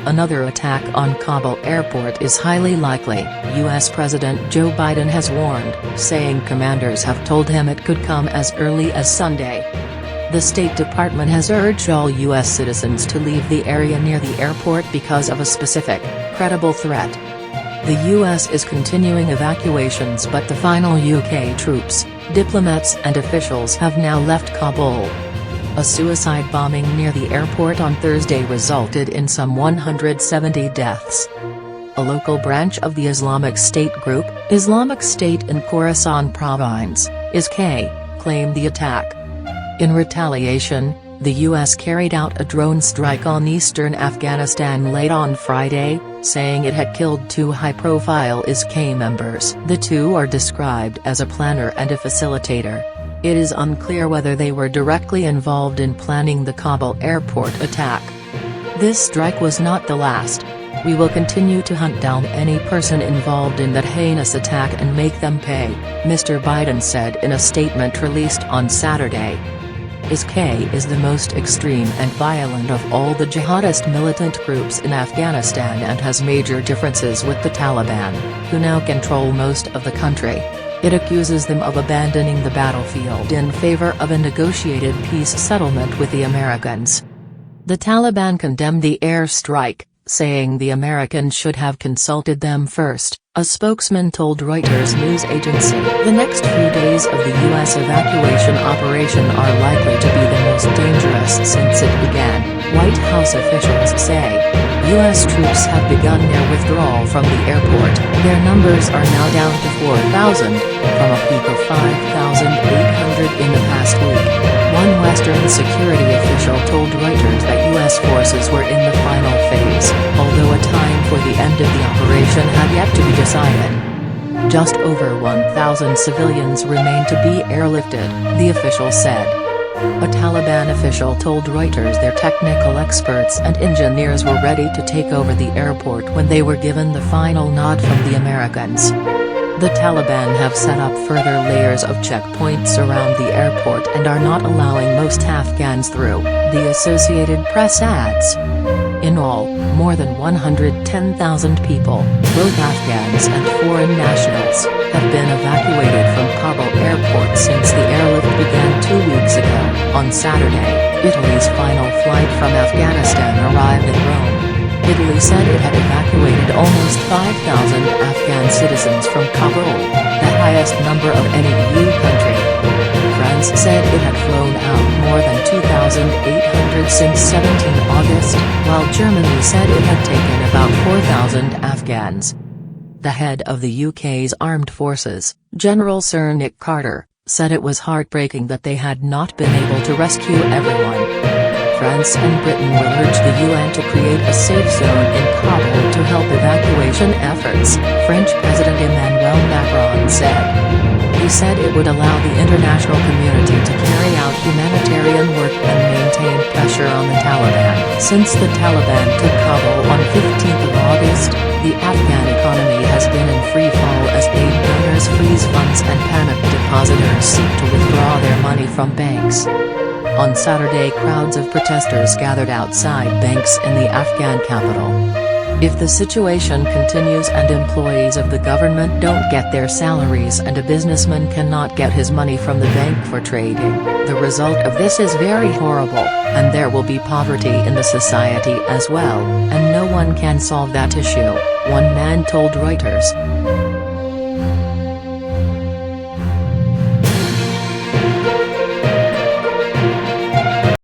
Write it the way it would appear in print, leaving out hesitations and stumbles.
Another attack on Kabul airport is highly likely, U.S. President Joe Biden has warned, saying commanders have told him it could come as early as Sunday. The State Department has urged all U.S. citizens to leave the area near the airport because of a specific, credible threat. The U.S. is continuing evacuations, but the final UK troops, diplomats and officials have now left Kabul. A suicide bombing near the airport on Thursday resulted in some 170 deaths. A local branch of the Islamic State group, Islamic State in Khorasan Province, ISK, claimed the attack. In retaliation, the U.S. carried out a drone strike on eastern Afghanistan late on Friday, saying it had killed two high-profile ISK members. The two are described as a planner and a facilitator. It is unclear whether they were directly involved in planning the Kabul airport attack. This strike was not the last. We will continue to hunt down any person involved in that heinous attack and make them pay, Mr. Biden said in a statement released on Saturday. ISK is the most extreme and violent of all the jihadist militant groups in Afghanistan and has major differences with the Taliban, who now control most of the country. It accuses them of abandoning the battlefield in favor of a negotiated peace settlement with the Americans. The Taliban condemned the air strike, saying the Americans should have consulted them first, a spokesman told Reuters news agency. The next few days of the U.S. evacuation operation are likely to be the most dangerous since it began, White House officials say. U.S. troops have begun their withdrawal from the airport. Their numbers are now down to 4,000, from a peak of 5,800 in the past week. One Western security official told Reuters that U.S. forces were in the final phase, although a time for the end of the operation had yet to be decided. Just over 1,000 civilians remain to be airlifted, the official said. A Taliban official told Reuters their technical experts and engineers were ready to take over the airport when they were given the final nod from the Americans. The Taliban have set up further layers of checkpoints around the airport and are not allowing most Afghans through, the Associated Press adds. In all, more than 110,000 people, both Afghans and foreign nationals, have been evacuated from Kabul airport since the airlift began 2 weeks ago. On Saturday, Italy's final flight from Afghanistan arrived in Rome. Italy said it had evacuated almost 5,000 Afghan citizens from Kabul, the highest number of any EU country. France said it had flown out more than 2,800 since 17 August, while Germany said it had taken about 4,000 Afghans. The head of the UK's armed forces, General Sir Nick Carter, said it was heartbreaking that they had not been able to rescue everyone. France and Britain will urge the UN to create a safe zone in Kabul to help evacuation efforts, French President Emmanuel Macron said. He said it would allow the international community to carry out humanitarian work and maintain pressure on the Taliban. Since the Taliban took Kabul on 15th of August, the Afghan economy has been in free fall as aid donors freeze funds and panic depositors seek to withdraw their money from banks. On Saturday, crowds of protesters gathered outside banks in the Afghan capital. If the situation continues and employees of the government don't get their salaries and a businessman cannot get his money from the bank for trading, the result of this is very horrible, and there will be poverty in the society as well, and no one can solve that issue, one man told Reuters.